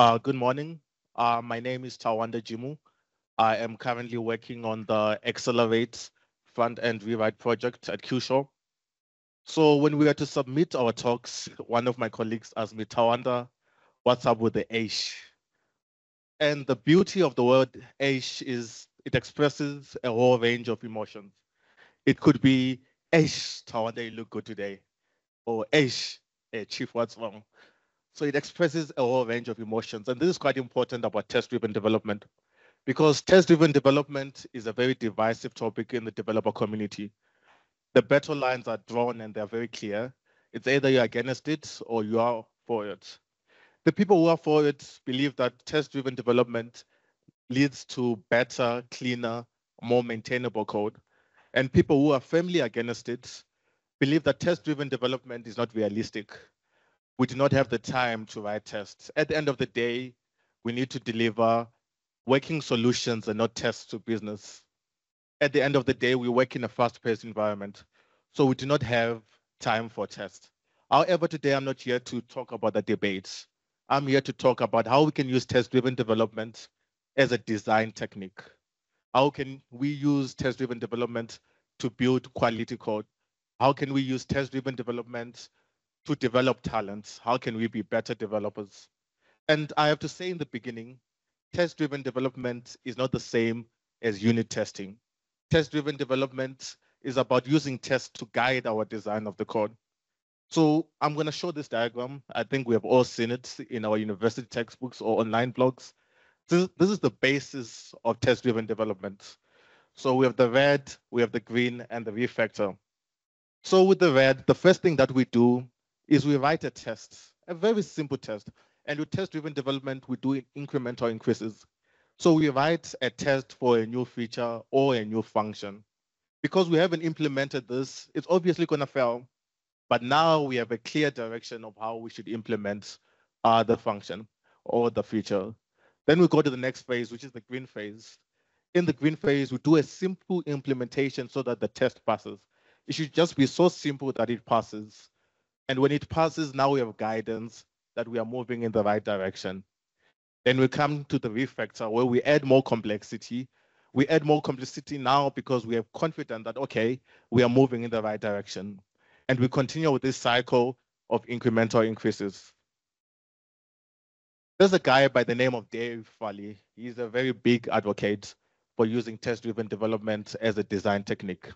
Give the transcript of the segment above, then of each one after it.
Good morning. My name is Tawanda Jimu. I am currently working on the Accelerate front-end rewrite project at QShaw. So when we were to submit our talks, one of my colleagues asked me, Tawanda, what's up with the H? And the beauty of the word H is it expresses a whole range of emotions. It could be, H, Tawanda, you look good today. Or H, hey, Chief, what's wrong? So it expresses a whole range of emotions. And this is quite important about test-driven development because test-driven development is a very divisive topic in the developer community. The battle lines are drawn and they're very clear. It's either you're against it or you are for it. The people who are for it believe that test-driven development leads to better, cleaner, more maintainable code. And people who are firmly against it believe that test-driven development is not realistic. We do not have the time to write tests. At the end of the day, we need to deliver working solutions and not tests to business. At the end of the day, we work in a fast-paced environment, so we do not have time for tests. However, today I'm not here to talk about the debates. I'm here to talk about how we can use test-driven development as a design technique. How can we use test-driven development to build quality code? How can we use test-driven development to develop talents? How can we be better developers? And I have to say in the beginning, test-driven development is not the same as unit testing. Test-driven development is about using tests to guide our design of the code. So I'm going to show this diagram. I think we have all seen it in our university textbooks or online blogs. This is the basis of test-driven development. So we have the red, we have the green, and the refactor. So with the red, the first thing that we do is we write a test, a very simple test. And with test-driven development, we do incremental increases. So we write a test for a new feature or a new function. Because we haven't implemented this, it's obviously going to fail. But now we have a clear direction of how we should implement the function or the feature. Then we go to the next phase, which is the green phase. In the green phase, we do a simple implementation so that the test passes. It should just be so simple that it passes. And when it passes, now we have guidance that we are moving in the right direction. Then we come to the refactor where we add more complexity. We add more complexity now because we are confident that, okay, we are moving in the right direction. And we continue with this cycle of incremental increases. There's a guy by the name of Dave Farley. He's a very big advocate for using test-driven development as a design technique.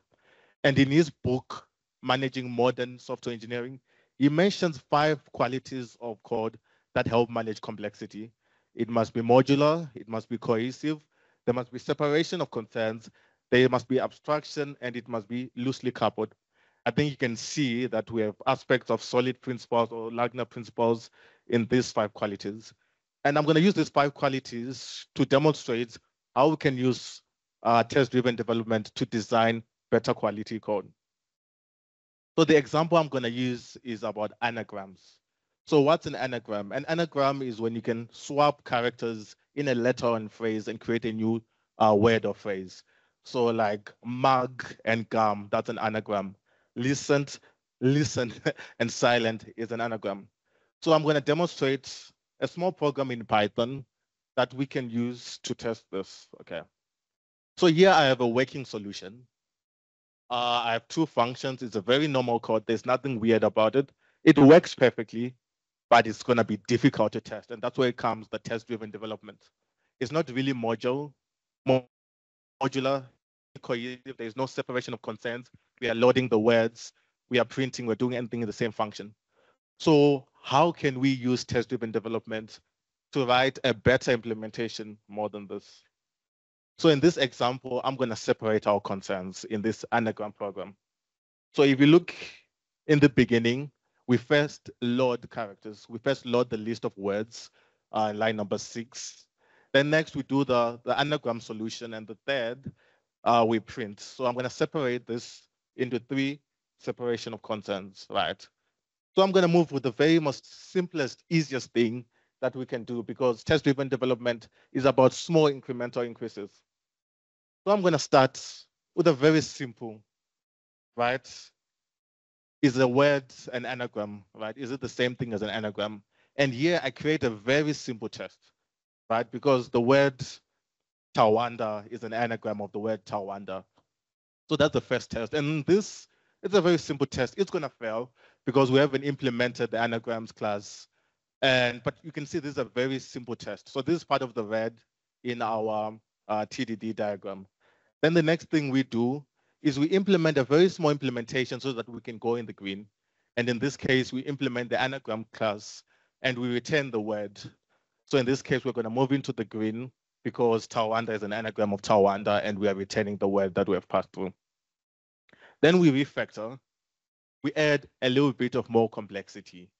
And in his book, Managing Modern Software Engineering, he mentions 5 qualities of code that help manage complexity. It must be modular, it must be cohesive, there must be separation of concerns, there must be abstraction, and it must be loosely coupled. I think you can see that we have aspects of solid principles or Lagner principles in these 5 qualities. And I'm going to use these 5 qualities to demonstrate how we can use test-driven development to design better quality code. So the example I'm going to use is about anagrams. So what's an anagram? An anagram is when you can swap characters in a letter and phrase and create a new word or phrase. So like mug and gum, that's an anagram. Listen, and silent is an anagram. So I'm going to demonstrate a small program in Python that we can use to test this. Okay. So here I have a working solution. I have 2 functions. It's a very normal code. There's nothing weird about it. It works perfectly, but it's going to be difficult to test. And that's where it comes, the test-driven development. It's not really modular, cohesive. There's no separation of concerns. We are loading the words. We are printing. We're doing anything in the same function. So how can we use test-driven development to write a better implementation more than this? So in this example, I'm going to separate our concerns in this anagram program. So if you look in the beginning, we first load characters. We first load the list of words, line number 6. Then next we do the anagram solution, and the third we print. So I'm going to separate this into 3 separation of concerns, right? So I'm going to move with the very most simplest, easiest thing that we can do, because test-driven development is about small incremental increases. So I'm going to start with a very simple, right? Is a word an anagram, right? Is it the same thing as an anagram? And here I create a very simple test, right? Because the word Tawanda is an anagram of the word Tawanda. So that's the first test. And this is a very simple test. It's going to fail because we haven't implemented the anagrams class. But you can see this is a very simple test. So this is part of the red in our TDD diagram. Then the next thing we do is we implement a very small implementation so that we can go in the green. And in this case, we implement the anagram class and we return the word. So in this case, we're going to move into the green because Tawanda is an anagram of Tawanda and we are returning the word that we have passed through. Then we refactor. We add a little bit of more complexity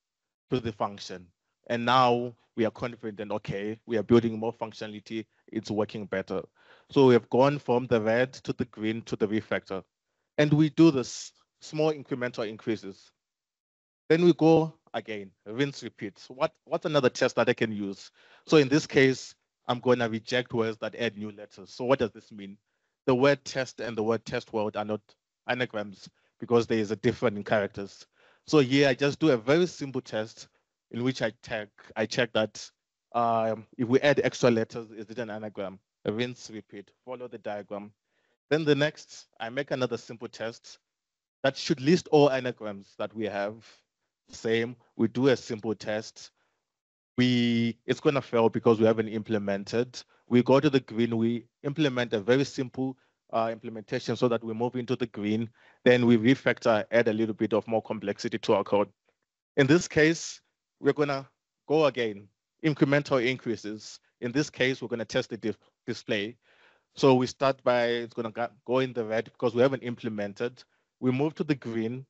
to the function. And now we are confident, okay, we are building more functionality, it's working better. So we have gone from the red to the green to the refactor. And we do this small incremental increases. Then we go again, rinse, repeat. So what's another test that I can use? So in this case, I'm going to reject words that add new letters. So what does this mean? The word test and the word test word are not anagrams because there is a difference in characters. So here I just do a very simple test in which I check that if we add extra letters, is it an anagram? Rinse, repeat, follow the diagram. Then the next, I make another simple test that should list all anagrams that we have. Same, we do a simple test. It's going to fail because we haven't implemented. We go to the green, we implement a very simple implementation so that we move into the green. Then we refactor, add a little bit of more complexity to our code. In this case, we're going to go again, incremental increases. In this case, we're going to test the display. So we start by, it's going to go in the red because we haven't implemented. We move to the green,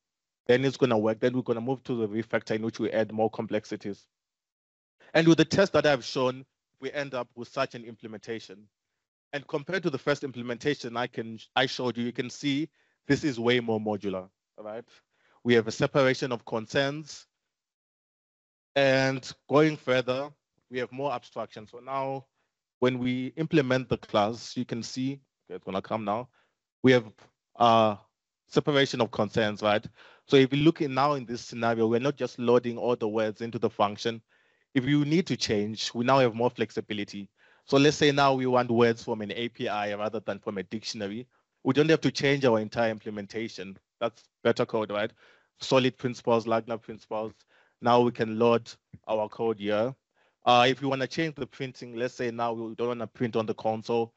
then it's going to work. Then we're going to move to the refactor in which we add more complexities. And with the test that I've shown, we end up with such an implementation. And compared to the first implementation I showed you, you can see this is way more modular, all right? We have a separation of concerns. And going further, we have more abstraction. So now when we implement the class, you can see, okay, it's gonna come now. We have separation of concerns, right? So if you look now in this scenario, we're not just loading all the words into the function. If you need to change, we now have more flexibility. So let's say now we want words from an API rather than from a dictionary. We don't have to change our entire implementation. That's better code, right? Solid principles, Lagna principles. Now we can load our code here. If you want to change the printing, let's say now we don't want to print on the console,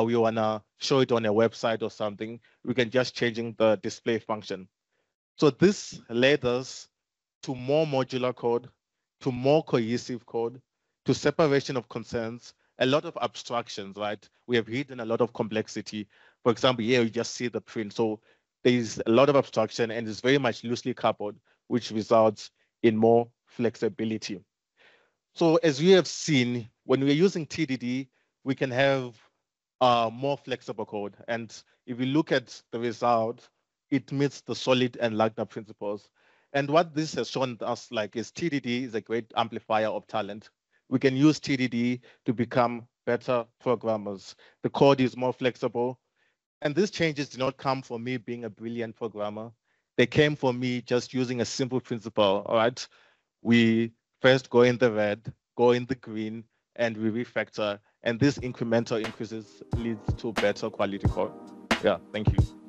we want to show it on a website or something, we can just changing the display function. So this led us to more modular code, to more cohesive code, to separation of concerns, a lot of abstractions, right? We have hidden a lot of complexity. For example, here you just see the print. So there's a lot of abstraction and it's very much loosely coupled, which results in more flexibility. So as we have seen, when we're using TDD, we can have more flexible code. And if you look at the result, it meets the solid and Lagna principles. And what this has shown us like is TDD is a great amplifier of talent. We can use TDD to become better programmers. The code is more flexible. And these changes did not come from me being a brilliant programmer. They came from me just using a simple principle, all right? We first go in the red, go in the green, and we refactor. And this incremental increases leads to better quality code. Yeah, thank you.